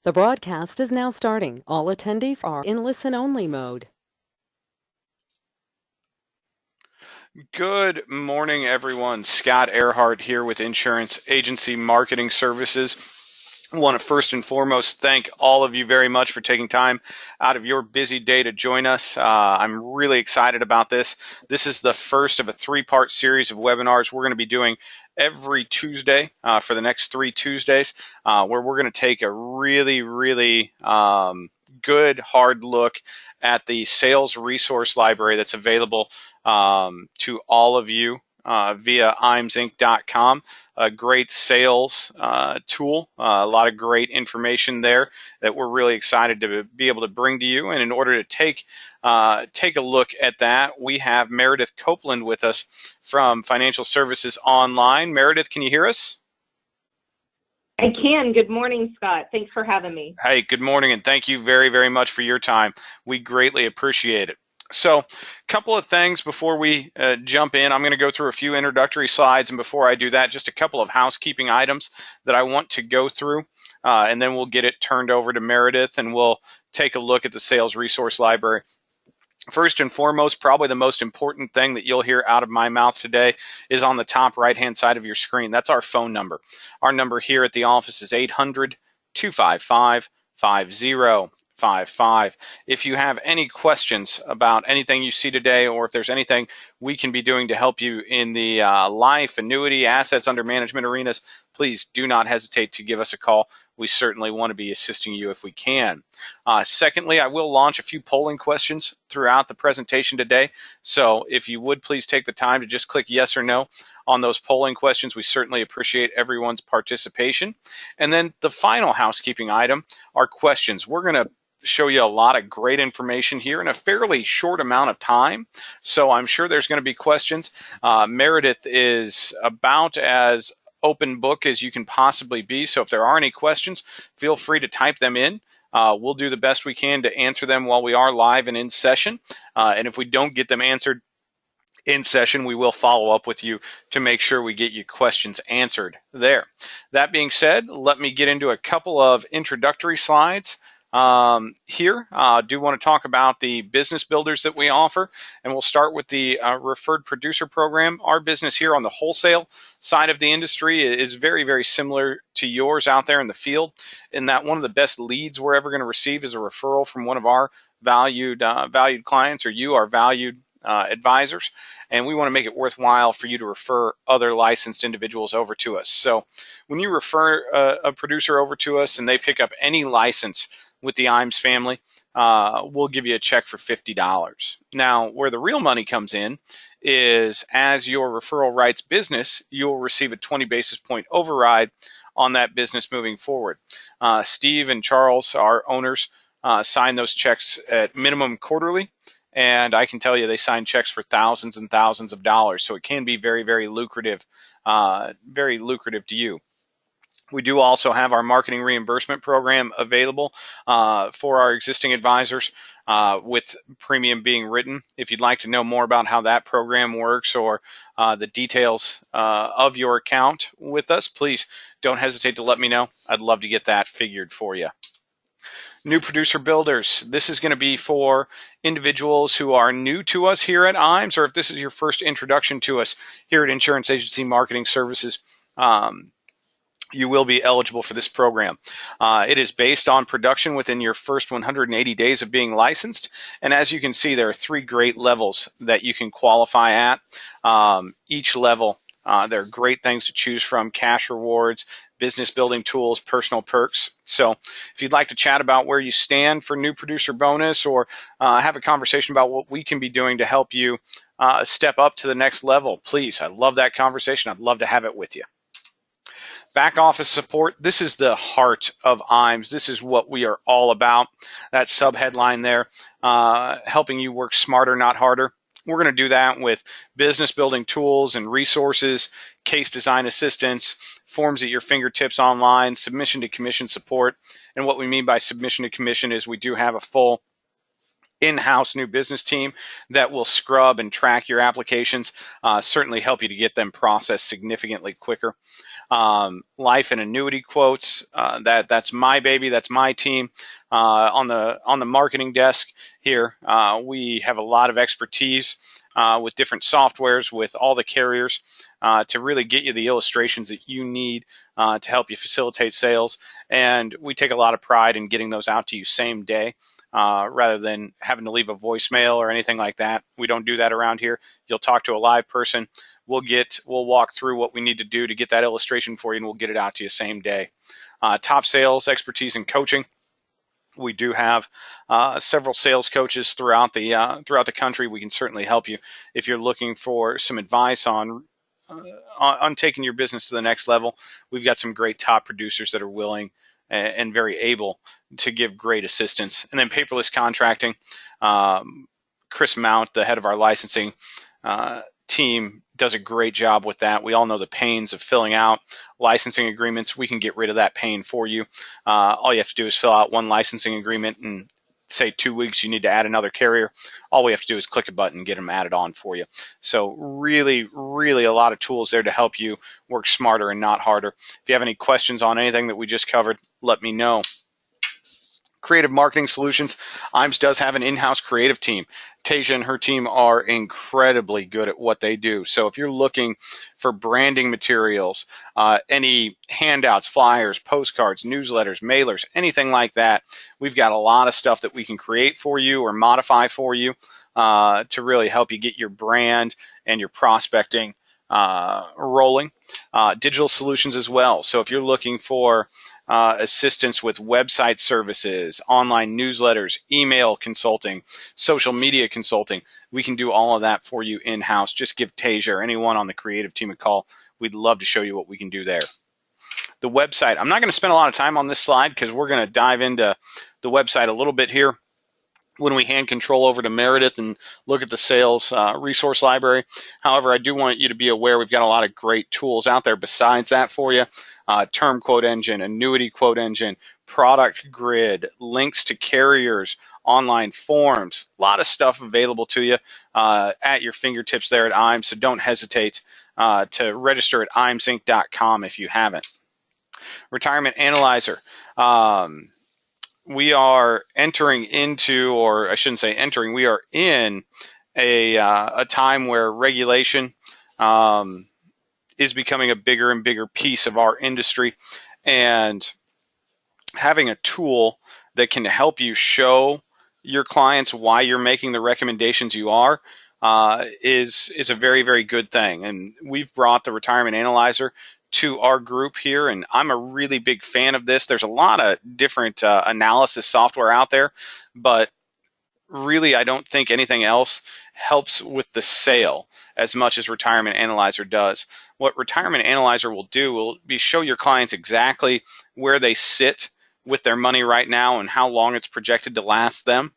The broadcast is now starting. All attendees are in listen-only mode. Good morning, everyone. Scott Earhart here with Insurance Agency Marketing Services. I want to first and foremost thank all of you very much for taking time out of your busy day to join us. I'm really excited about this. This is the first of a three-part series of webinars we're going to be doing every Tuesday for the next 3 Tuesdays, where we're going to take a really good hard look at the sales resource library that's available to all of you via IAMSinc.com. A great sales tool, a lot of great information there that we're really excited to be able to bring to you. And in order to take a look at that, we have Meredith Copeland with us from Financial Services Online. Meredith, can you hear us? I can. Good morning, Scott. Thanks for having me. Hey, good morning, and thank you very much for your time. We greatly appreciate it. So, a couple of things before we jump in. I'm going to go through a few introductory slides, and before I do that, just a couple of housekeeping items that I want to go through, and then we'll get it turned over to Meredith, and we'll take a look at the sales resource library. First and foremost, probably the most important thing that you'll hear out of my mouth today is on the top right-hand side of your screen. That's our phone number. Our number here at the office is 800-255-5055. If you have any questions about anything you see today, or if there's anything we can be doing to help you in the life, annuity, assets under management arenas, please do not hesitate to give us a call. We certainly want to be assisting you if we can. Secondly, I will launch a few polling questions throughout the presentation today. So if you would please take the time to just click yes or no on those polling questions. We certainly appreciate everyone's participation. And then the final housekeeping item are questions. We're going to show you a lot of great information here in a fairly short amount of time. So I'm sure there's going to be questions. Meredith is about as open book as you can possibly be. So if there are any questions, feel free to type them in. We'll do the best we can to answer them while we are live and in session. And if we don't get them answered in session, we will follow up with you to make sure we get your questions answered there. That being said, let me get into a couple of introductory slides. Here, I do want to talk about the business builders that we offer, and we'll start with the referred producer program. Our business here on the wholesale side of the industry is very similar to yours out there in the field, in that one of the best leads we're ever going to receive is a referral from one of our valued clients, or you, our valued advisors, and we want to make it worthwhile for you to refer other licensed individuals over to us. So when you refer a producer over to us and they pick up any license with the IAMS family, we'll give you a check for $50. Now, where the real money comes in is as your referral writes business, you'll receive a 20 basis point override on that business moving forward. Steve and Charles, our owners, sign those checks at minimum quarterly, and I can tell you they sign checks for thousands and thousands of dollars, so it can be very lucrative, very lucrative to you. We do also have our marketing reimbursement program available for our existing advisors with premium being written. If you'd like to know more about how that program works, or the details of your account with us, please don't hesitate to let me know. I'd love to get that figured for you. New producer builders. This is going to be for individuals who are new to us here at IAMS, or if this is your first introduction to us here at Insurance Agency Marketing Services. You will be eligible for this program. It is based on production within your first 180 days of being licensed. And as you can see, there are 3 great levels that you can qualify at. Each level, there are great things to choose from: cash rewards, business building tools, personal perks. So if you'd like to chat about where you stand for new producer bonus, or have a conversation about what we can be doing to help you step up to the next level, please, I'd love that conversation. I'd love to have it with you. Back office support. This is the heart of IAMS. This is what we are all about. That subheadline there, helping you work smarter, not harder. We're going to do that with business building tools and resources, case design assistance, forms at your fingertips online, submission to commission support. And what we mean by submission to commission is we do have a full in-house new business team that will scrub and track your applications, certainly help you to get them processed significantly quicker. Life and annuity quotes, that's my baby, that's my team. On the marketing desk here, we have a lot of expertise with different softwares, with all the carriers, to really get you the illustrations that you need to help you facilitate sales. And we take a lot of pride in getting those out to you same day, rather than having to leave a voicemail or anything like that. We don't do that around here. You'll talk to a live person. We'll walk through what we need to do to get that illustration for you, and we'll get it out to you same day. Top sales expertise and coaching. We do have several sales coaches throughout the country. We can certainly help you if you're looking for some advice on taking your business to the next level. We've got some great top producers that are willing and very able to give great assistance. And then paperless contracting. Chris Mount, the head of our licensing team, does a great job with that. We all know the pains of filling out licensing agreements. We can get rid of that pain for you. All you have to do is fill out one licensing agreement, and say 2 weeks you need to add another carrier. All we have to do is click a button and get them added on for you. So really, really a lot of tools there to help you work smarter and not harder. If you have any questions on anything that we just covered, let me know. Creative marketing solutions. IAMS does have an in-house creative team. Tasia and her team are incredibly good at what they do. So if you're looking for branding materials, any handouts, flyers, postcards, newsletters, mailers, anything like that, we've got a lot of stuff that we can create for you or modify for you to really help you get your brand and your prospecting rolling. Digital solutions as well. So if you're looking for assistance with website services, online newsletters, email consulting, social media consulting, we can do all of that for you in-house. Just give Tasia or anyone on the creative team a call. We'd love to show you what we can do there. The website. I'm not going to spend a lot of time on this slide because we're going to dive into the website a little bit here when we hand control over to Meredith and look at the sales resource library. However, I do want you to be aware we've got a lot of great tools out there besides that for you. Term quote engine, annuity quote engine, product grid, links to carriers, online forms, a lot of stuff available to you at your fingertips there at IAMS, so don't hesitate to register at IAMSinc.com if you haven't. Retirement Analyzer. We are entering into, or I shouldn't say entering, we are in a time where regulation is becoming a bigger and bigger piece of our industry, and having a tool that can help you show your clients why you're making the recommendations you are is a very, very good thing. And we've brought the Retirement Analyzer to our group here, and I'm a really big fan of this. There's a lot of different analysis software out there, but really I don't think anything else helps with the sale as much as Retirement Analyzer does. What Retirement Analyzer will do will be show your clients exactly where they sit with their money right now and how long it's projected to last them.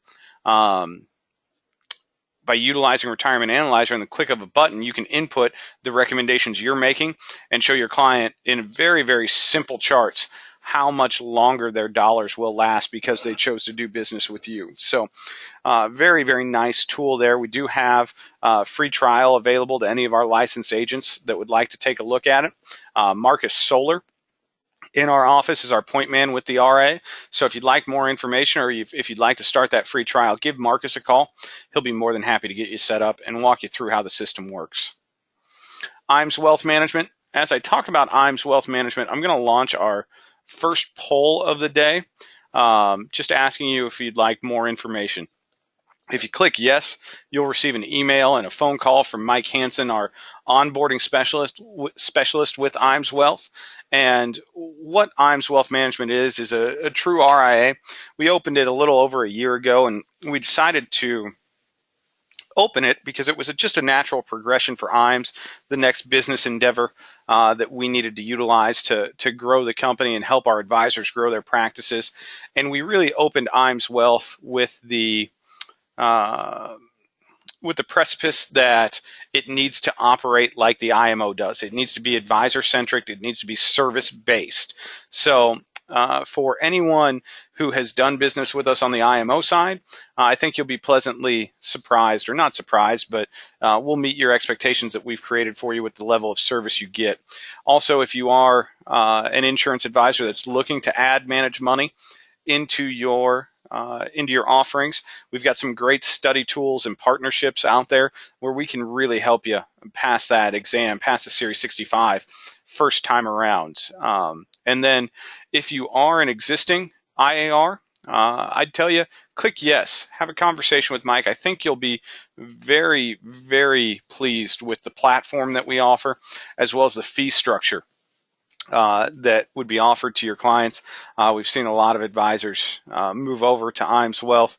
By utilizing Retirement Analyzer and the click of a button, you can input the recommendations you're making and show your client in very, very simple charts how much longer their dollars will last because they chose to do business with you. So very, very nice tool there. We do have free trial available to any of our licensed agents that would like to take a look at it. Marcus Solar in our office is our point man with the RA. So if you'd like more information, or if you'd like to start that free trial, give Marcus a call. He'll be more than happy to get you set up and walk you through how the system works. IAMS Wealth Management. As I talk about IAMS Wealth Management, I'm going to launch our first poll of the day, just asking you if you'd like more information. If you click yes, you'll receive an email and a phone call from Mike Hansen, our onboarding specialist with IAMS Wealth. And what IAMS Wealth Management is a true RIA. We opened it a little over a year ago, and we decided to open it because it was just a natural progression for IAMS, the next business endeavor that we needed to utilize to grow the company and help our advisors grow their practices. And we really opened IAMS Wealth with the precipice that it needs to operate like the IMO does. It needs to be advisor-centric. It needs to be service-based. So for anyone who has done business with us on the IMO side, I think you'll be pleasantly surprised, or not surprised, but we'll meet your expectations that we've created for you with the level of service you get. Also, if you are an insurance advisor that's looking to add managed money into your offerings, we've got some great study tools and partnerships out there where we can really help you pass that exam, pass the Series 65 first time around. And then if you are an existing IAR, I'd tell you, click yes, have a conversation with Mike. I think you'll be very, very pleased with the platform that we offer, as well as the fee structure that would be offered to your clients. We've seen a lot of advisors move over to IAMS Wealth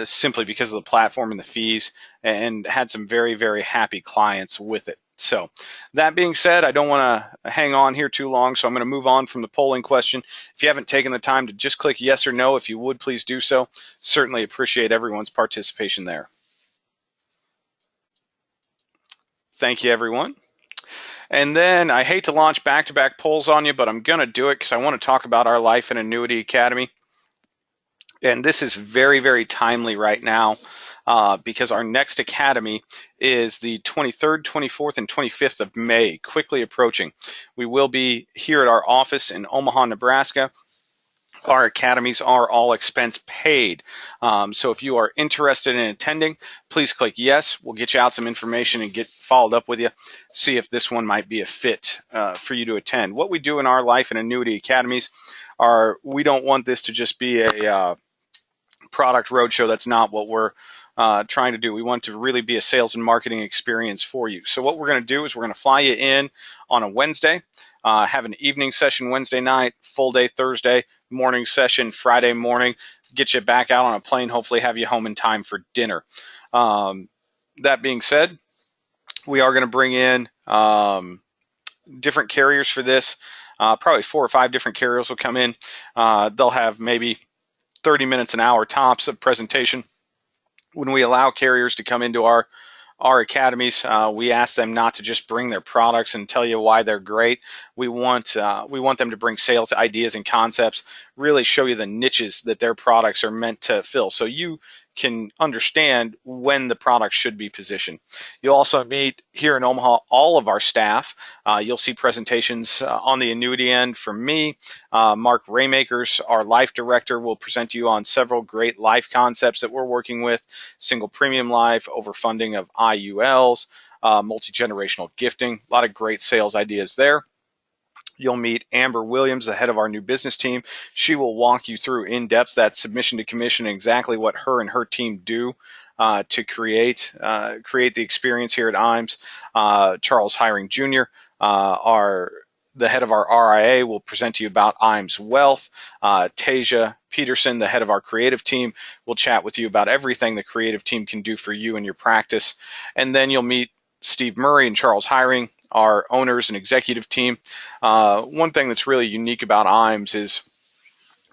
simply because of the platform and the fees, and had some very, very happy clients with it. So that being said, I don't want to hang on here too long, so I'm going to move on from the polling question. If you haven't taken the time to just click yes or no, if you would, please do so. Certainly appreciate everyone's participation there. Thank you, everyone. And then I hate to launch back-to-back polls on you, but I'm going to do it because I want to talk about our Life and Annuity Academy. And this is very, very timely right now because our next academy is the 23rd, 24th, and 25th of May, quickly approaching. We will be here at our office in Omaha, Nebraska. Our academies are all expense paid. So if you are interested in attending, please click yes. We'll get you out some information and get followed up with you, see if this one might be a fit for you to attend. What we do in our Life and Annuity Academies are, we don't want this to just be a product roadshow. That's not what we're trying to do. We want to really be a sales and marketing experience for you. So what we're going to do is we're going to fly you in on a Wednesday, have an evening session Wednesday night, full day Thursday, morning session Friday morning, get you back out on a plane, hopefully have you home in time for dinner. That being said, we are going to bring in different carriers for this. Probably 4 or 5 different carriers will come in. They'll have maybe 30 minutes, an hour tops of presentation. When we allow carriers to come into our academies, we ask them not to just bring their products and tell you why they're great. We want them to bring sales ideas and concepts, really show you the niches that their products are meant to fill, so you can understand when the product should be positioned. You'll also meet here in Omaha all of our staff. You'll see presentations on the annuity end from me. Mark Raymakers, our life director, will present to you on several great life concepts that we're working with: single premium life, overfunding of IULs, multi-generational gifting. A lot of great sales ideas there. You'll meet Amber Williams, the head of our new business team. She will walk you through in depth that submission to commission, exactly what her and her team do to create the experience here at IAMS. Charles Hiring Jr., the head of our RIA, will present to you about IAMS Wealth. Tasia Peterson, the head of our creative team, will chat with you about everything the creative team can do for you and your practice. And then you'll meet Steve Murray and Charles Hiring, our owners and executive team. One thing that's really unique about IAMS is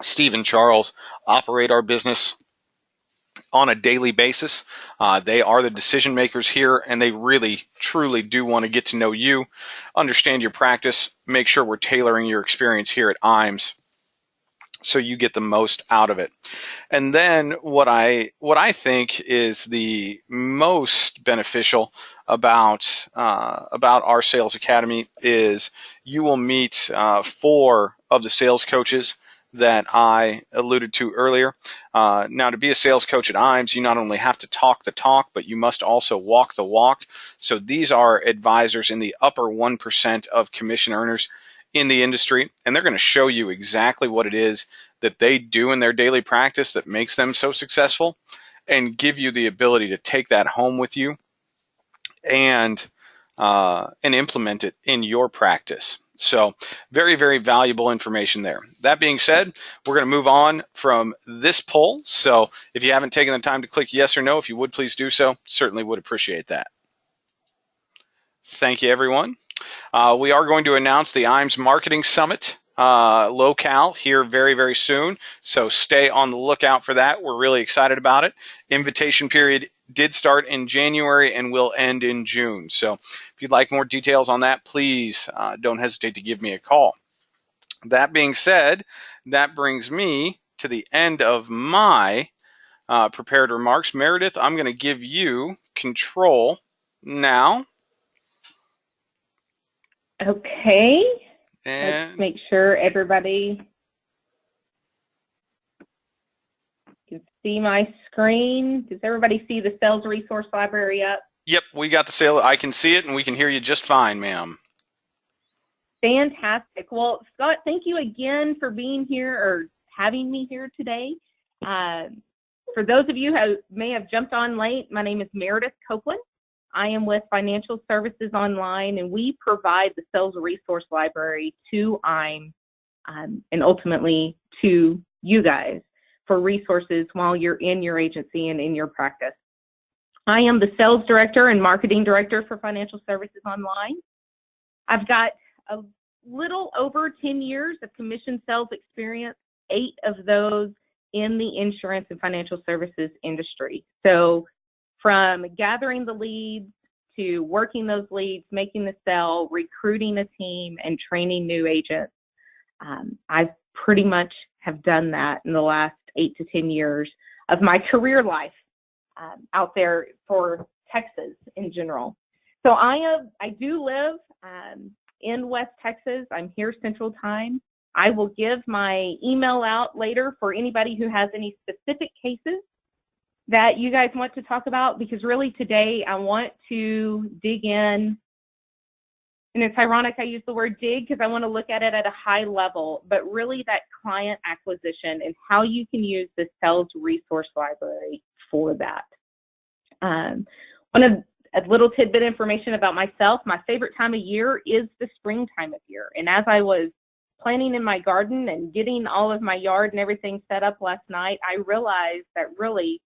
Steve and Charles operate our business on a daily basis. They are the decision makers here, and they really, truly do want to get to know you, understand your practice, make sure we're tailoring your experience here at IAMS so you get the most out of it. And then what I think is the most beneficial about our sales academy is you will meet 4 of the sales coaches that I alluded to earlier. Now, to be a sales coach at IAMS, you not only have to talk the talk, but you must also walk the walk. So these are advisors in the upper 1% of commission earners in the industry, and they're going to show you exactly what it is that they do in their daily practice that makes them so successful, and give you the ability to take that home with you and implement it in your practice. So very, very valuable information there. That being said, we're going to move on from this poll. So if you haven't taken the time to click yes or no, if you would, please do so. Certainly would appreciate that. Thank you, everyone. We are going to announce the IAMS Marketing Summit locale here very, very soon. So stay on the lookout for that. We're really excited about it. Invitation period did start in January and will end in June. So if you'd like more details on that, please don't hesitate to give me a call. That being said, that brings me to the end of my prepared remarks. Meredith, I'm going to give you control now. Okay. Let's And make sure everybody can see my screen. Does everybody see the Sales Resource Library up? yep, we got the sale. I can see it and we can hear you just fine, ma'am. Fantastic. Well, Scott, thank you again for being here or having me here today. For those of you who may have jumped on late, my name is Meredith Copeland. I am with Financial Services Online, and we provide the Sales Resource Library to IAMS and ultimately to you guys for resources while you're in your agency and in your practice. I am the Sales Director and Marketing Director for Financial Services Online. I've got a little over 10 years of commission sales experience, 8 of those in the insurance and financial services industry. So from gathering the leads to working those leads, making the sale, recruiting a team, and training new agents, I pretty much have done that in the last 8 to 10 years of my career life out there for Texas in general. So I do live in West Texas. I'm here Central Time. I will give my email out later for anybody who has any specific cases that you guys want to talk about, because really today I want to dig in, and it's ironic I use the word dig because I want to look at it at a high level, but really that client acquisition and how you can use the Sales Resource Library for that. One of a little tidbit information about myself, my favorite time of year is the spring time of year. And as I was planning in my garden and getting all of my yard and everything set up last night, I realized that really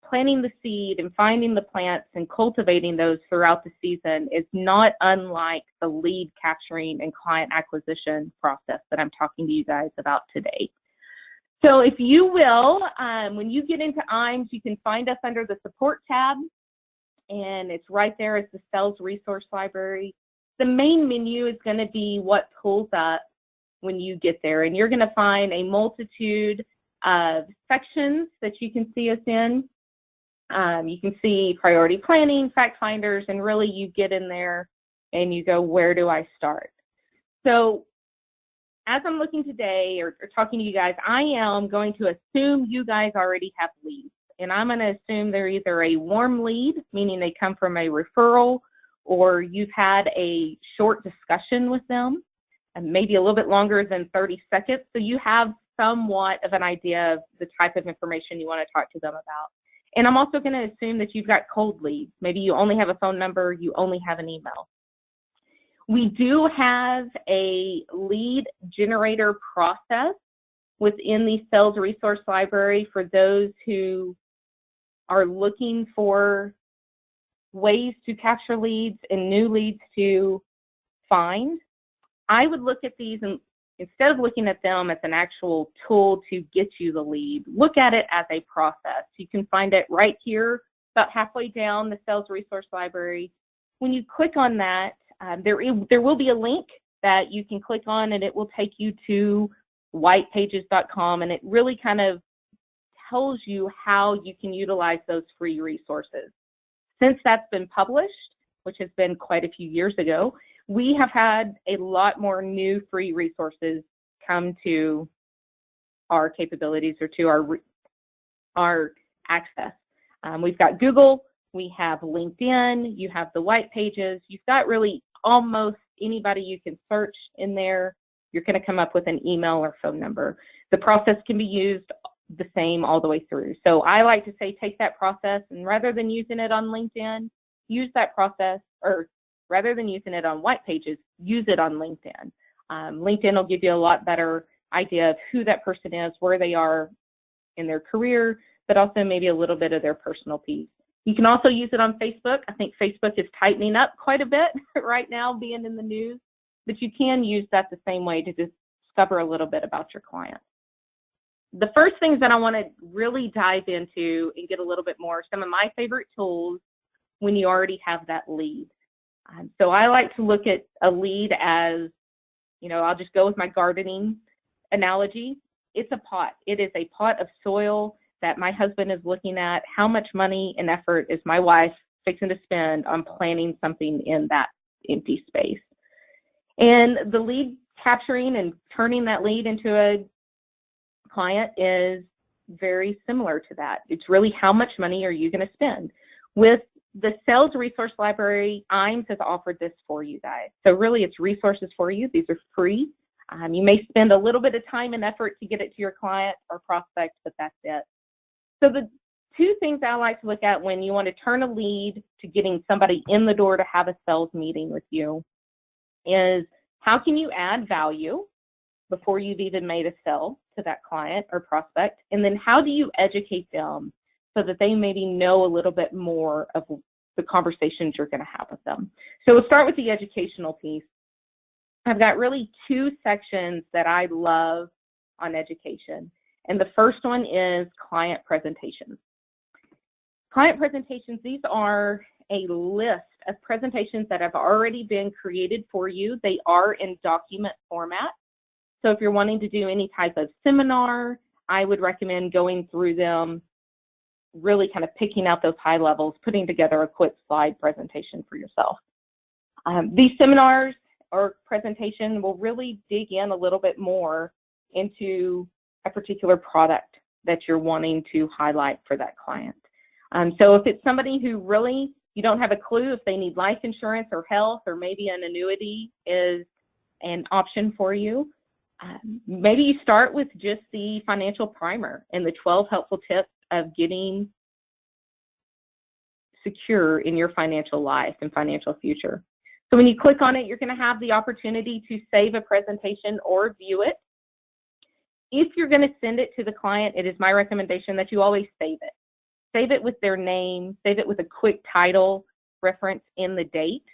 planting the seed and finding the plants and cultivating those throughout the season is not unlike the lead capturing and client acquisition process that I'm talking to you guys about today. So if you will, when you get into IAMS, you can find us under the support tab, and it's right there as the Sales Resource Library. The main menu is going to be what pulls up when you get there, and you're going to find a multitude of sections that you can see us in. You can see priority planning, fact finders, and really you get in there and you go, where do I start? So as I'm looking today or talking to you guys, I am going to assume you guys already have leads. And I'm going to assume they're either a warm lead, meaning they come from a referral, or you've had a short discussion with them, and maybe a little bit longer than 30 seconds. So you have somewhat of an idea of the type of information you want to talk to them about. And I'm also going to assume that you've got cold leads. Maybe you only have a phone number, you only have an email. We do have a lead generator process within the Sales Resource Library for those who are looking for ways to capture leads and new leads to find. I would look at these, and instead of looking at them as an actual tool to get you the lead, look at it as a process. You can find it right here, about halfway down the Sales Resource Library. When you click on that, there will be a link that you can click on, and it will take you to whitepages.com, and it really kind of tells you how you can utilize those free resources. Since that's been published, which has been quite a few years ago, we have had a lot more new free resources come to our capabilities or to our access. We've got Google, we have LinkedIn, you have the white pages, you've got really almost anybody you can search in there. You're going to come up with an email or phone number. The process can be used the same all the way through. So I like to say take that process, and rather than using it on LinkedIn, use that process, or rather than using it on white pages, use it on LinkedIn. LinkedIn will give you a lot better idea of who that person is, where they are in their career, but also maybe a little bit of their personal piece. You can also use it on Facebook. I think Facebook is tightening up quite a bit right now, being in the news, but you can use that the same way to discover a little bit about your client. The first things that I want to really dive into and get a little bit more, some of my favorite tools when you already have that lead. So I like to look at a lead as, I'll just go with my gardening analogy. It's a pot. It is a pot of soil that my husband is looking at. How much money and effort is my wife fixing to spend on planting something in that empty space? And the lead capturing and turning that lead into a client is very similar to that. It's really how much money are you going to spend? With the Sales Resource Library, IAMS has offered this for you guys. So really it's resources for you. These are free. You may spend a little bit of time and effort to get it to your client or prospect, but that's it. So the two things I like to look at when you want to turn a lead to getting somebody in the door to have a sales meeting with you is how can you add value before you've even made a sell to that client or prospect? And then how do you educate them so that they maybe know a little bit more of the conversations you're going to have with them? So we'll start with the educational piece. I've got really two sections that I love on education. And the first one is client presentations. Client presentations, these are a list of presentations that have already been created for you. They are in document format. So if you're wanting to do any type of seminar, I would recommend going through them, really kind of picking out those high levels, putting together a quick slide presentation for yourself. These seminars or presentation will really dig in a little bit more into a particular product that you're wanting to highlight for that client. So if it's somebody who really, you don't have a clue if they need life insurance or health, or maybe an annuity is an option for you, maybe you start with just the financial primer and the 12 helpful tips of getting secure in your financial life and financial future. So when you click on it, you're going to have the opportunity to save a presentation or view it. If you're going to send it to the client, it is my recommendation that you always save it. Save it with their name, save it with a quick title reference in the date.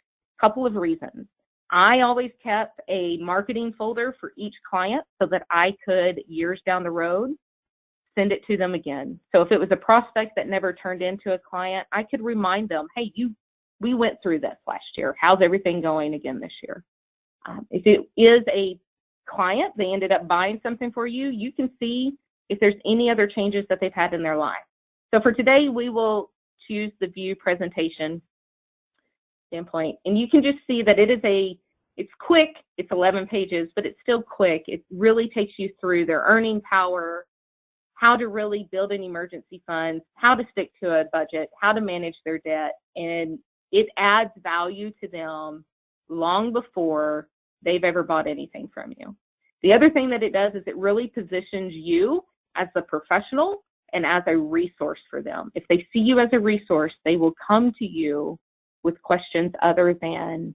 Couple of reasons. I always kept a marketing folder for each client so that I could, years down the road, send it to them again. So if it was a prospect that never turned into a client, I could remind them, hey, we went through this last year. How's everything going again this year? If it is a client, they ended up buying something for you, you can see if there's any other changes that they've had in their life. So for today, we will choose the view presentation standpoint. And you can just see that it's quick, it's 11 pages, but it's still quick. It really takes you through their earning power, how to really build an emergency fund, how to stick to a budget, how to manage their debt, and it adds value to them long before they've ever bought anything from you. The other thing that it does is it really positions you as the professional and as a resource for them. If they see you as a resource, they will come to you with questions other than,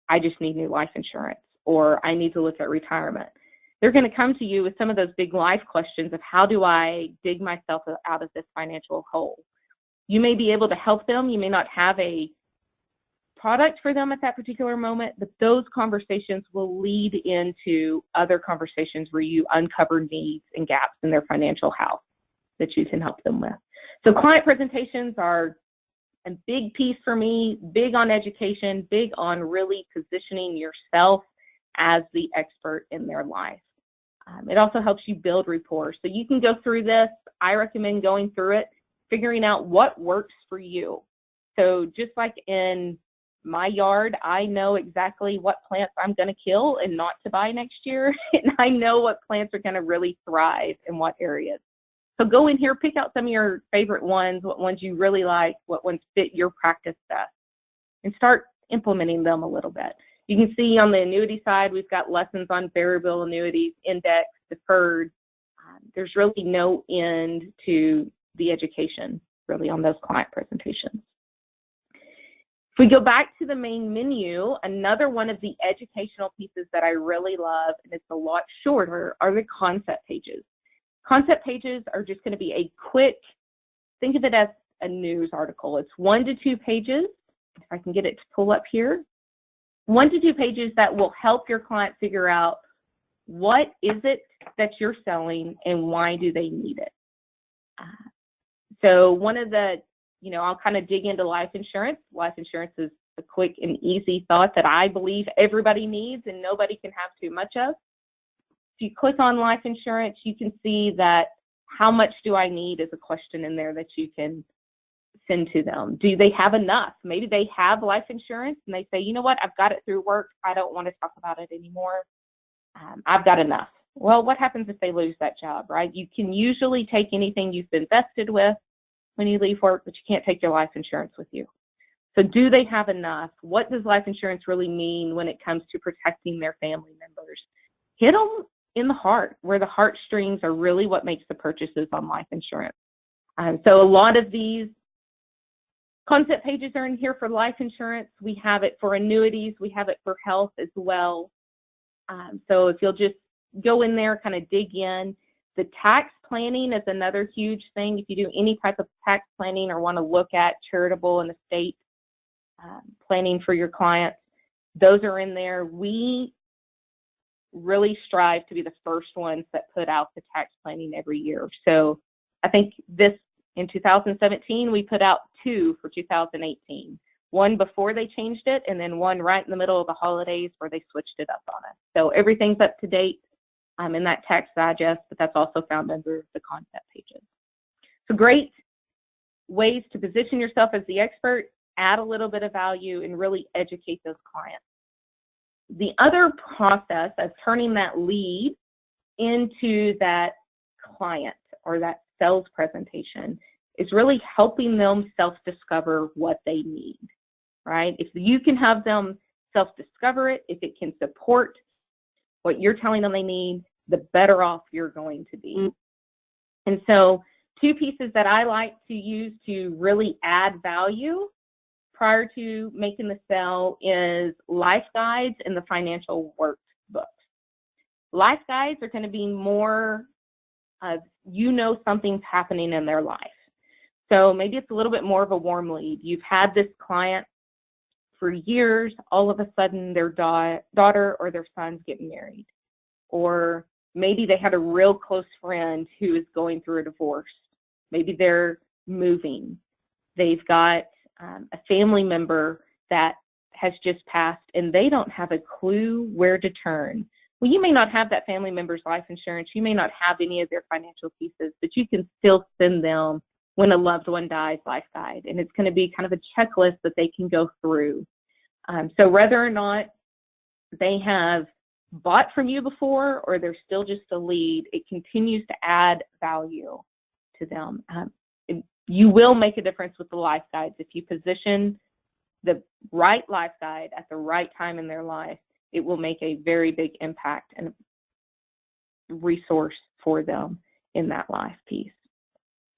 I just need new life insurance, or I need to look at retirement. They're going to come to you with some of those big life questions of how do I dig myself out of this financial hole? You may be able to help them. You may not have a product for them at that particular moment, but those conversations will lead into other conversations where you uncover needs and gaps in their financial house that you can help them with. So client presentations are a big piece for me, big on education, big on really positioning yourself as the expert in their life. It also helps you build rapport. So you can go through this. I recommend going through it, figuring out what works for you. So just like in my yard, I know exactly what plants I'm going to kill and not to buy next year. And I know what plants are going to really thrive in what areas. So go in here, pick out some of your favorite ones, what ones you really like, what ones fit your practice best, and start implementing them a little bit. You can see on the annuity side, we've got lessons on variable annuities, index, deferred. There's really no end to the education, really, on those client presentations. If we go back to the main menu, another one of the educational pieces that I really love, and it's a lot shorter, are the concept pages. Concept pages are just going to be a quick, think of it as a news article. It's 1 to 2 pages. If I can get it to pull up here. 1 to 2 pages that will help your client figure out what is it that you're selling and why do they need it. So one of the, I'll kind of dig into life insurance. Life insurance is a quick and easy thought that I believe everybody needs and nobody can have too much of. If you click on life insurance, you can see that how much do I need is a question in there that you can send to them. Do they have enough? Maybe they have life insurance and they say, you know what, I've got it through work. I don't want to talk about it anymore. I've got enough. Well, what happens if they lose that job, right? You can usually take anything you've been vested with when you leave work, but you can't take your life insurance with you. So do they have enough? What does life insurance really mean when it comes to protecting their family members? Hit them in the heart, where the heartstrings are really what makes the purchases on life insurance. So a lot of these concept pages are in here for life insurance. We have it for annuities. We have it for health as well. So if you'll just go in there, kind of dig in. The tax planning is another huge thing. If you do any type of tax planning or want to look at charitable and estate planning for your clients, those are in there. We really strive to be the first ones that put out the tax planning every year. So I think in 2017, we put out 2 for 2018. One before they changed it, and then one right in the middle of the holidays where they switched it up on us. So everything's up to date in that tax digest, but that's also found under the concept pages. So great ways to position yourself as the expert, add a little bit of value, and really educate those clients. The other process of turning that lead into that client or that sales presentation is really helping them self-discover what they need, right? If you can have them self-discover it, if it can support what you're telling them they need, the better off you're going to be. And so 2 pieces that I like to use to really add value prior to making the sale is life guides and the financial workbooks. Life guides are going to be more of, something's happening in their life. So maybe it's a little bit more of a warm lead. You've had this client for years, all of a sudden their daughter or their son's getting married. Or maybe they had a real close friend who is going through a divorce. Maybe they're moving. They've got a family member that has just passed and they don't have a clue where to turn. Well, you may not have that family member's life insurance. You may not have any of their financial pieces, but you can still send them when a loved one dies life guide. And it's going to be kind of a checklist that they can go through. So whether or not they have bought from you before or they're still just a lead, it continues to add value to them. You will make a difference with the life guides. If you position the right life guide at the right time in their life, it will make a very big impact and resource for them in that life piece.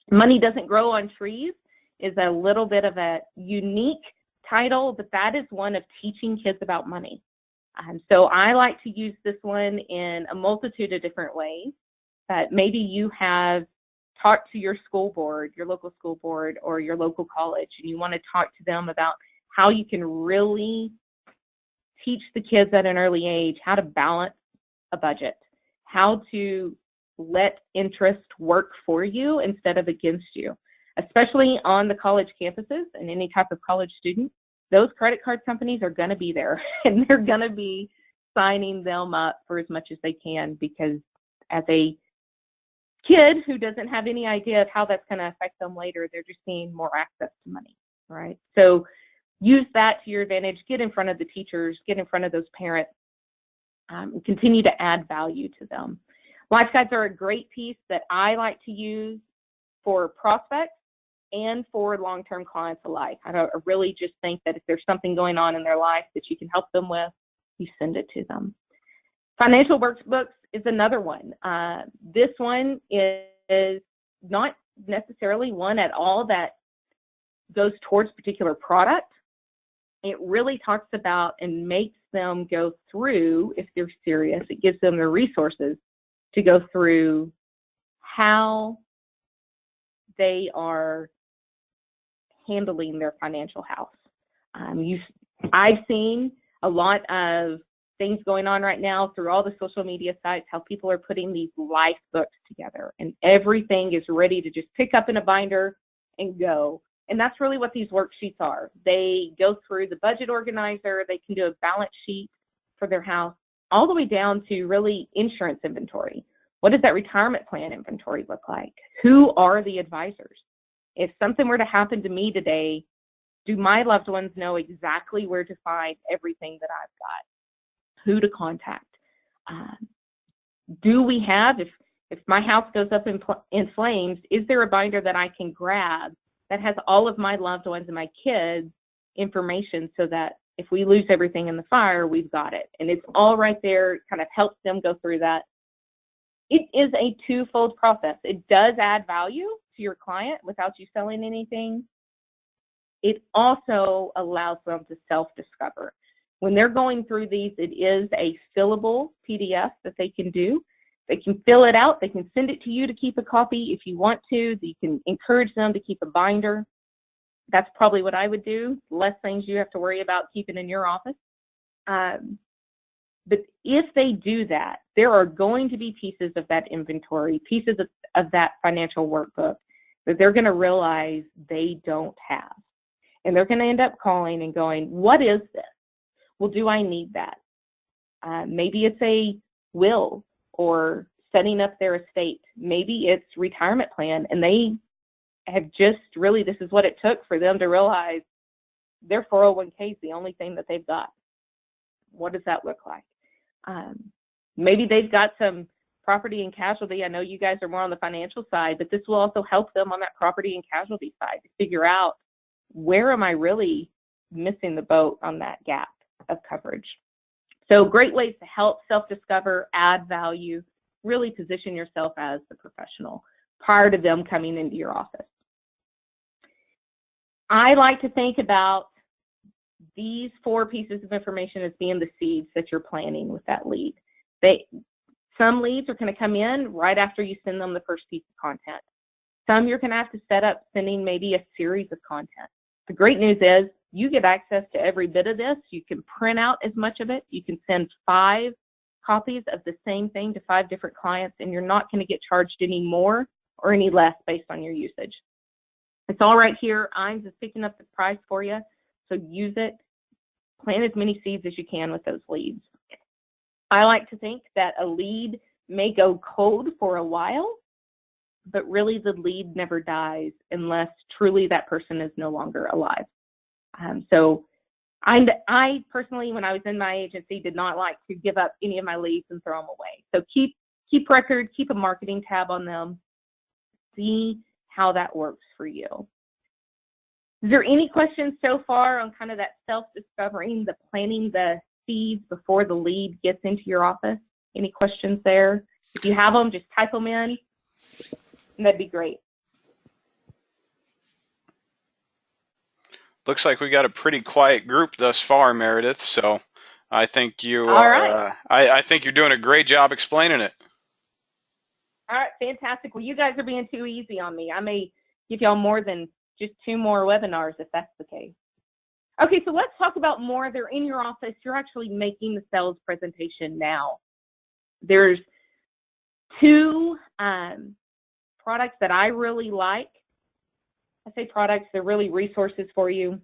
Money Doesn't Grow on Trees is a little bit of a unique title, but that is one of teaching kids about money. So I like to use this one in a multitude of different ways. That maybe you have talked to your school board, your local school board, or your local college, and you want to talk to them about how you can really teach the kids at an early age how to balance a budget, how to let interest work for you instead of against you, especially on the college campuses and any type of college student. Those credit card companies are going to be there and they're going to be signing them up for as much as they can, because as a kid who doesn't have any idea of how that's going to affect them later, they're just seeing more access to money, right? So use that to your advantage. Get in front of the teachers, get in front of those parents, and continue to add value to them. Life guides are a great piece that I like to use for prospects and for long-term clients alike. I really just think that if there's something going on in their life that you can help them with, you send it to them. Financial workbooks is another one. This one is not necessarily one at all that goes towards a particular product. It really talks about and makes them go through, if they're serious, it gives them the resources to go through how they are handling their financial house. I've seen a lot of things going on right now through all the social media sites, how people are putting these life books together and everything is ready to just pick up in a binder and go. And that's really what these worksheets are. They go through the budget organizer, they can do a balance sheet for their house, all the way down to really insurance inventory. What does that retirement plan inventory look like? Who are the advisors? If something were to happen to me today, do my loved ones know exactly where to find everything that I've got? Who to contact? Do we have, if my house goes up in flames, is there a binder that I can grab that has all of my loved ones and my kids' information so that if we lose everything in the fire, we've got it? And it's all right there. It kind of helps them go through that. It is a twofold process. It does add value to your client without you selling anything. It also allows them to self-discover. When they're going through these, it is a fillable PDF that they can do. They can fill it out. They can send it to you to keep a copy if you want to. You can encourage them to keep a binder. That's probably what I would do. Less things you have to worry about keeping in your office. But if they do that, there are going to be pieces of that inventory, pieces of that financial workbook that they're going to realize they don't have. And they're going to end up calling and going, what is this? Well, do I need that? Maybe it's a will or setting up their estate. Maybe it's retirement plan, and they have just really, this is what it took for them to realize their 401k is the only thing that they've got. What does that look like? Maybe they've got some property and casualty. I know you guys are more on the financial side, but this will also help them on that property and casualty side to figure out, where am I really missing the boat on that gap of coverage? So great ways to help self-discover, add value, really position yourself as the professional prior to them coming into your office. I like to think about these 4 pieces of information as being the seeds that you're planting with that lead. Some leads are going to come in right after you send them the first piece of content. Some you're going to have to set up sending maybe a series of content. The great news is you get access to every bit of this. You can print out as much of it. You can send 5 copies of the same thing to 5 different clients, and you're not going to get charged any more or any less based on your usage. It's all right here. IAMS is picking up the price for you, so use it. Plant as many seeds as you can with those leads. I like to think that a lead may go cold for a while, but really the lead never dies unless truly that person is no longer alive. So I personally, when I was in my agency, did not like to give up any of my leads and throw them away. So keep record, keep a marketing tab on them, see how that works for you. Is there any questions so far on kind of that self-discovering, the planting the seeds before the lead gets into your office? Any questions there? If you have them, just type them in, and that'd be great. Looks like we got a pretty quiet group thus far, Meredith. So I think you All are. right. I think you're doing a great job explaining it. All right, fantastic. Well, you guys are being too easy on me. I may give y'all more than just 2 more webinars if that's the case. Okay, so let's talk about more. They're in your office. You're actually making the sales presentation now. There's 2 products that I really like. I say products, they're really resources for you.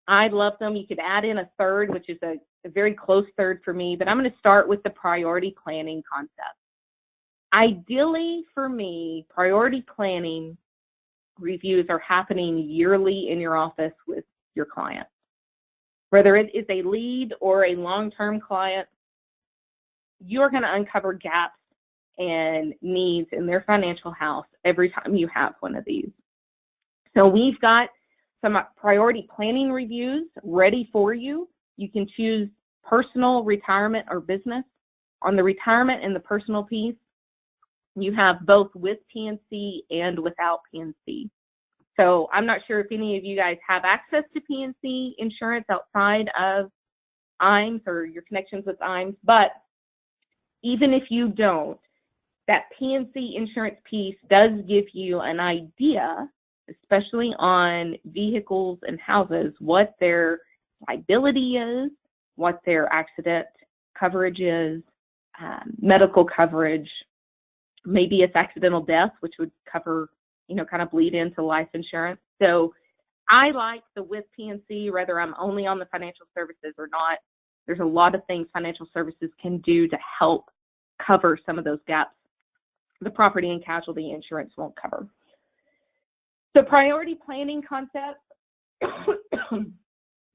I love them. You could add in a third, which is a very close third for me, but I'm going to start with the priority planning concept. Ideally for me, priority planning reviews are happening yearly in your office with your clients. Whether it is a lead or a long-term client, you're going to uncover gaps and needs in their financial house every time you have one of these. So we've got some priority planning reviews ready for you. You can choose personal, retirement, or business. On the retirement and the personal piece, you have both with PNC and without PNC. So I'm not sure if any of you guys have access to PNC insurance outside of IAMS or your connections with IAMS, but even if you don't, that PNC insurance piece does give you an idea, especially on vehicles and houses, what their liability is, what their accident coverage is, medical coverage. Maybe it's accidental death, which would cover, kind of bleed into life insurance. So I like the with PNC, whether I'm only on the financial services or not. There's a lot of things financial services can do to help cover some of those gaps the property and casualty insurance won't cover. So priority planning concept,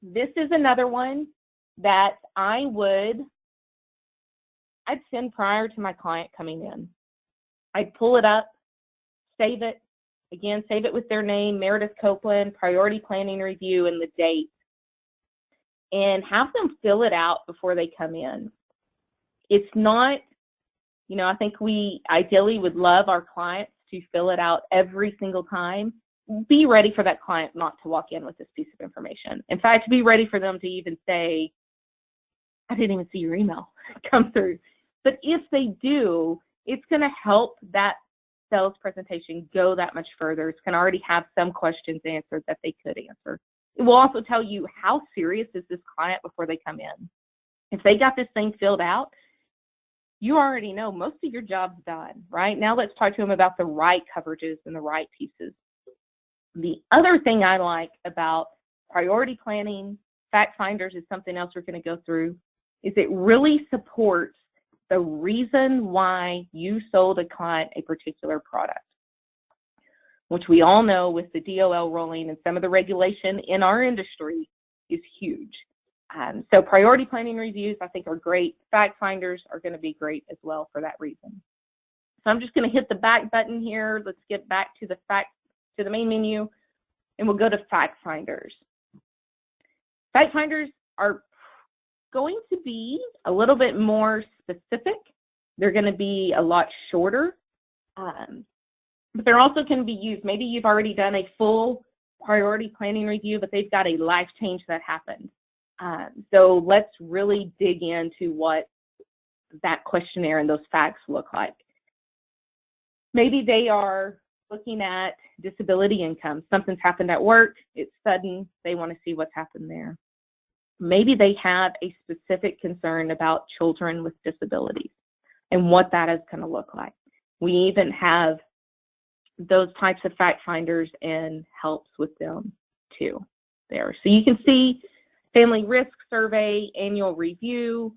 this is another one that I'd send prior to my client coming in. I'd pull it up, save it, again, save it with their name, Meredith Copeland, priority planning review, and the date, and have them fill it out before they come in. It's not, I think we ideally would love our clients to fill it out every single time. Be ready for that client not to walk in with this piece of information. In fact, be ready for them to even say, I didn't even see your email come through. But if they do, it's going to help that sales presentation go that much further. It's going to already have some questions answered that they could answer. It will also tell you how serious is this client before they come in. If they got this thing filled out, you already know most of your job's done, right? Now let's talk to them about the right coverages and the right pieces. The other thing I like about priority planning, fact finders is something else we're going to go through, is it really supports the reason why you sold a client a particular product, which we all know with the DOL rolling and some of the regulation in our industry is huge. So priority planning reviews, I think, are great. Fact finders are going to be great as well for that reason. So I'm just going to hit the back button here. Let's get back to the main menu, and we'll go to fact finders. Fact finders are going to be a little bit more specific. They're going to be a lot shorter, but they're also going to be used. Maybe you've already done a full priority planning review, but they've got a life change that happened. So let's really dig into what that questionnaire and those facts look like. Maybe they are looking at disability income. Something's happened at work, it's sudden, they want to see what's happened there. Maybe they have a specific concern about children with disabilities and what that is going to look like. We even have those types of fact finders and helps with them too there. So you can see family risk survey, annual review,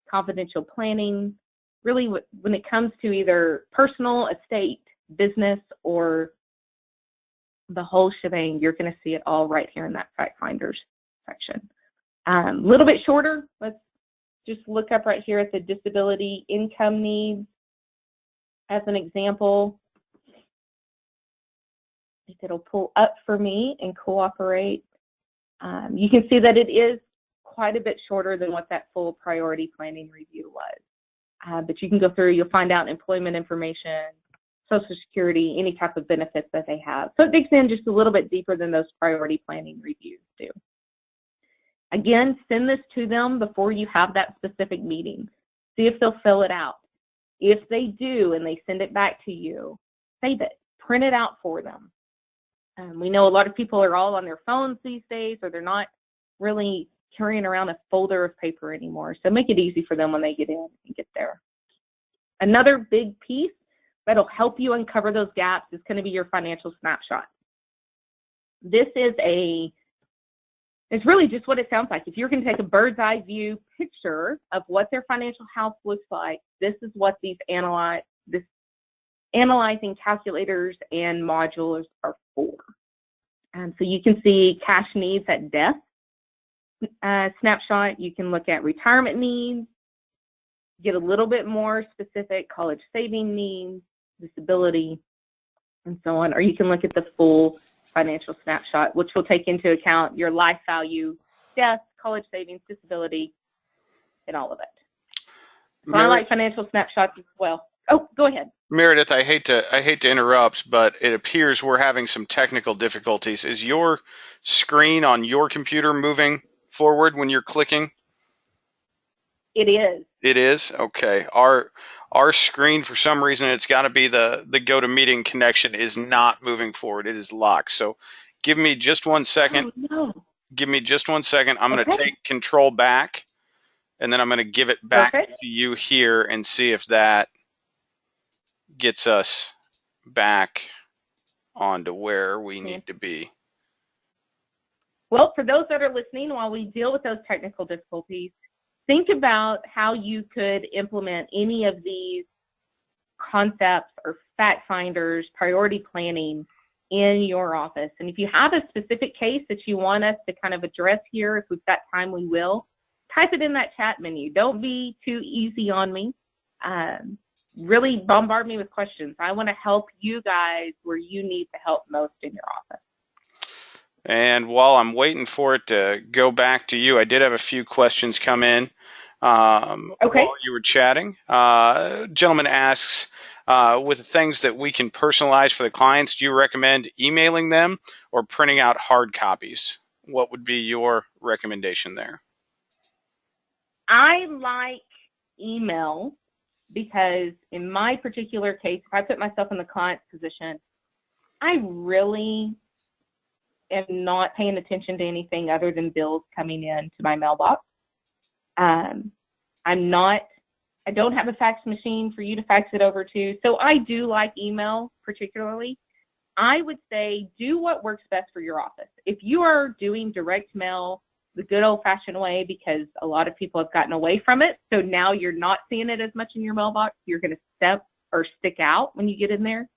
confidential planning. Really, when it comes to either personal, estate, business, or the whole shebang, you're going to see it all right here in that fact finders section. A little bit shorter. Let's just look up right here at the disability income needs as an example. If it'll pull up for me and cooperate. You can see that it is quite a bit shorter than what that full priority planning review was. But you can go through, you'll find out employment information, Social Security, any type of benefits that they have. So it digs in just a little bit deeper than those priority planning reviews do. Again, send this to them before you have that specific meeting. See if they'll fill it out. If they do and they send it back to you, save it, print it out for them. We know a lot of people are all on their phones these days, or they're not really carrying around a folder of paper anymore. So make it easy for them when they get in and get there. Another big piece that'll help you uncover those gaps is going to be your financial snapshot. This is it's really just what it sounds like. If you're going to take a bird's eye view picture of what their financial house looks like, this is what these analyzing calculators and modules are for. So you can see cash needs at death snapshot. You can look at retirement needs, get a little bit more specific, college saving needs, disability, and so on. Or you can look at the full financial snapshot, which will take into account your life value, death, college savings, disability, and all of it. So I like financial snapshots as well. Oh, go ahead. Meredith, I hate to interrupt, but it appears we're having some technical difficulties. Is your screen on your computer moving forward when you're clicking? It is. It is? Okay. Our screen, for some reason, it's got to be the GoToMeeting connection is not moving forward. It is locked. So give me just 1 second. Oh, no. Give me just 1 second. I'm going to take control back, and then I'm going to give it back to you here and see if that gets us back onto where we need to be. Well, for those that are listening, while we deal with those technical difficulties, think about how you could implement any of these concepts or fact finders, priority planning in your office. And if you have a specific case that you want us to kind of address here, if we've got time, we will. Type it in that chat menu. Don't be too easy on me. Really bombard me with questions. I want to help you guys where you need the help most in your office. And while I'm waiting for it to go back to you, I did have a few questions come in while you were chatting. Gentleman asks, with the things that we can personalize for the clients, do you recommend emailing them or printing out hard copies? What would be your recommendation there? I like email because in my particular case, if I put myself in the client's position, I really am not paying attention to anything other than bills coming in to my mailbox. I don't have a fax machine for you to fax it over to. So I do like email particularly. I would say do what works best for your office. If you are doing direct mail the good old fashioned way, because a lot of people have gotten away from it, so now you're not seeing it as much in your mailbox, you're going to stick out when you get in there.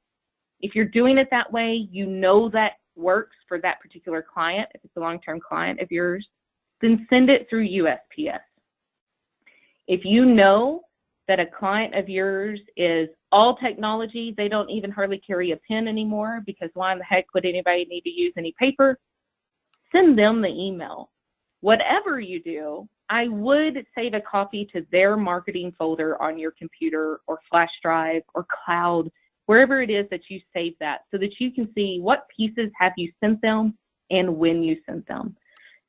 If you're doing it that way, you know that works for that particular client. If it's a long-term client of yours, then send it through USPS. If you know that a client of yours is all technology, they don't even hardly carry a pen anymore, because why in the heck would anybody need to use any paper? Send them the email. Whatever you do, I would save a copy to their marketing folder on your computer or flash drive or cloud, wherever it is that you save that, so that you can see what pieces have you sent them and when you sent them.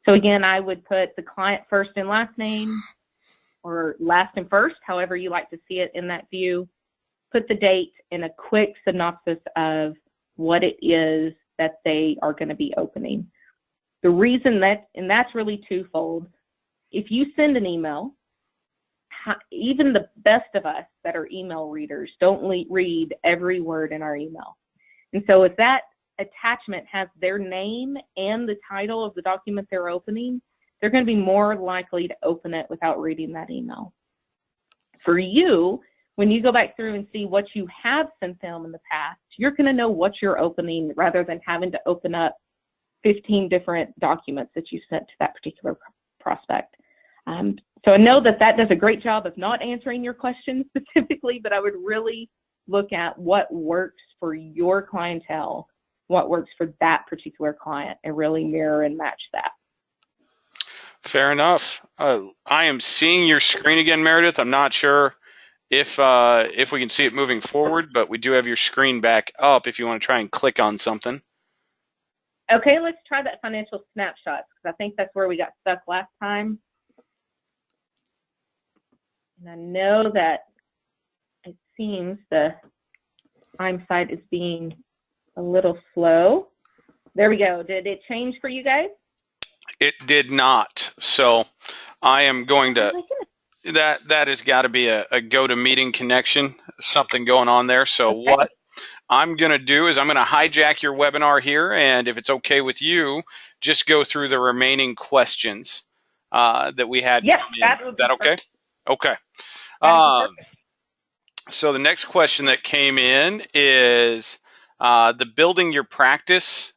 So again, I would put the client first and last name, or last and first, however you like to see it in that view. Put the date and a quick synopsis of what it is that they are going to be opening. The reason and that's really twofold. If you send an email, even the best of us that are email readers don't read every word in our email. And so if that attachment has their name and the title of the document they're opening, they're going to be more likely to open it without reading that email. For you, when you go back through and see what you have sent them in the past, you're going to know what you're opening rather than having to open up 15 different documents that you sent to that particular prospect. So I know that does a great job of not answering your question specifically, but I would really look at what works for your clientele, what works for that particular client, and really mirror and match that. Fair enough. I am seeing your screen again, Meredith. I'm not sure if we can see it moving forward, but we do have your screen back up if you want to try and click on something. Okay, let's try that financial snapshot, because I think that's where we got stuck last time. And I know that it seems the TINE site is being a little slow. There we go. Did it change for you guys? It did not. So I am going to, that has got to be a GoToMeeting connection, something going on there. So okay. What I'm going to do is I'm going to hijack your webinar here, and if it's okay with you, just go through the remaining questions that we had come in. Is that okay? Okay. So the next question that came in is the building your practice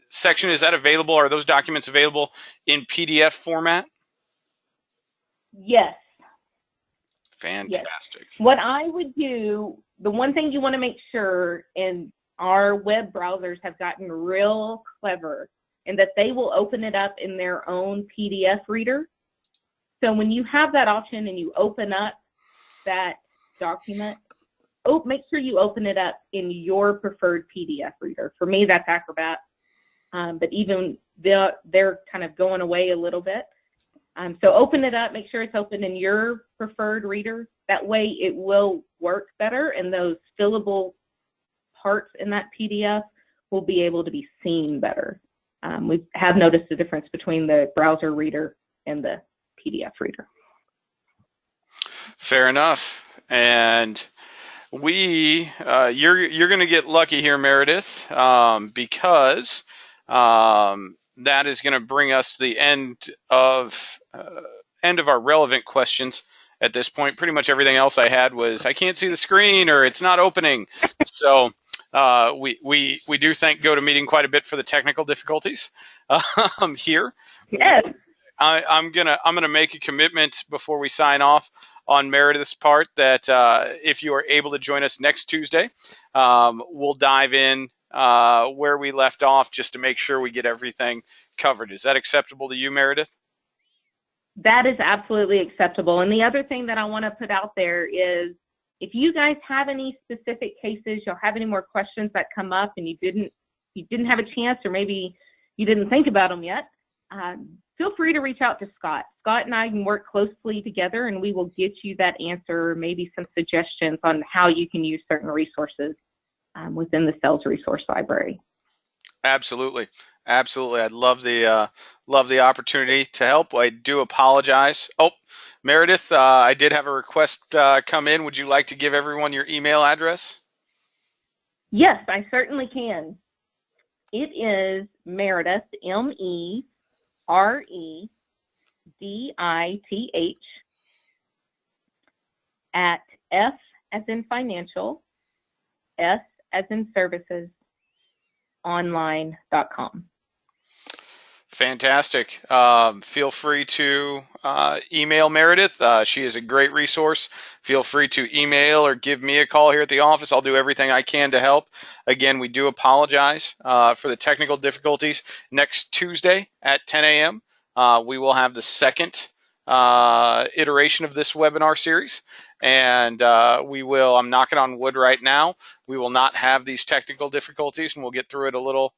section. Is that available? Are those documents available in PDF format? Yes. Fantastic. Yes. What I would do, the one thing you want to make sure, and our web browsers have gotten real clever, in that they will open it up in their own PDF reader. So when you have that option and you open up that document, make sure you open it up in your preferred PDF reader. For me, that's Acrobat, but even they're kind of going away a little bit. So open it up, make sure it's open in your preferred reader. That way it will work better, and those fillable parts in that PDF will be able to be seen better. We have noticed the difference between the browser reader and the PDF reader. Fair enough. And you're going to get lucky here, Meredith, because that is going to bring us the end of our relevant questions. At this point, pretty much everything else I had was I can't see the screen or it's not opening. So we do thank GoToMeeting quite a bit for the technical difficulties here. Yes. I'm gonna make a commitment before we sign off on Meredith's part that if you are able to join us next Tuesday, we'll dive in where we left off just to make sure we get everything covered. Is that acceptable to you, Meredith? That is absolutely acceptable. And the other thing that I want to put out there is if you guys have any specific cases, you'll have any more questions that come up and you didn't have a chance, or maybe you didn't think about them yet, feel free to reach out to Scott. Scott and I can work closely together and we will get you that answer, or maybe some suggestions on how you can use certain resources within the sales resource library. Absolutely. Absolutely. I'd love the opportunity to help. I do apologize. Oh, Meredith, I did have a request come in. Would you like to give everyone your email address? Yes, I certainly can. It is Meredith, MEREDITH, at F as in financial, S as in services, online.com. Fantastic. Feel free to email Meredith. She is a great resource. Feel free to email or give me a call here at the office. I'll do everything I can to help. Again, we do apologize for the technical difficulties. Next Tuesday at 10 a.m., we will have the second iteration of this webinar series. And I'm knocking on wood right now, we will not have these technical difficulties, and we'll get through it a little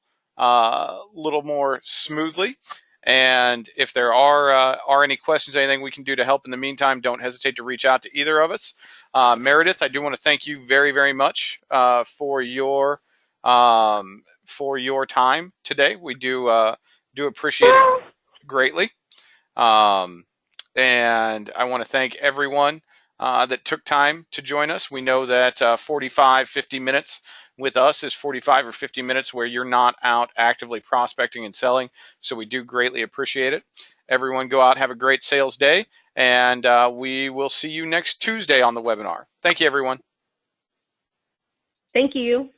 more smoothly. And if there are any questions, anything we can do to help in the meantime, don't hesitate to reach out to either of us. Meredith, I do want to thank you very, very much for your time today. We do appreciate it greatly. And I want to thank everyone that took time to join us. We know that 50 minutes with us is 45 or 50 minutes where you're not out actively prospecting and selling. So we do greatly appreciate it. Everyone go out, have a great sales day, and we will see you next Tuesday on the webinar. Thank you, everyone. Thank you.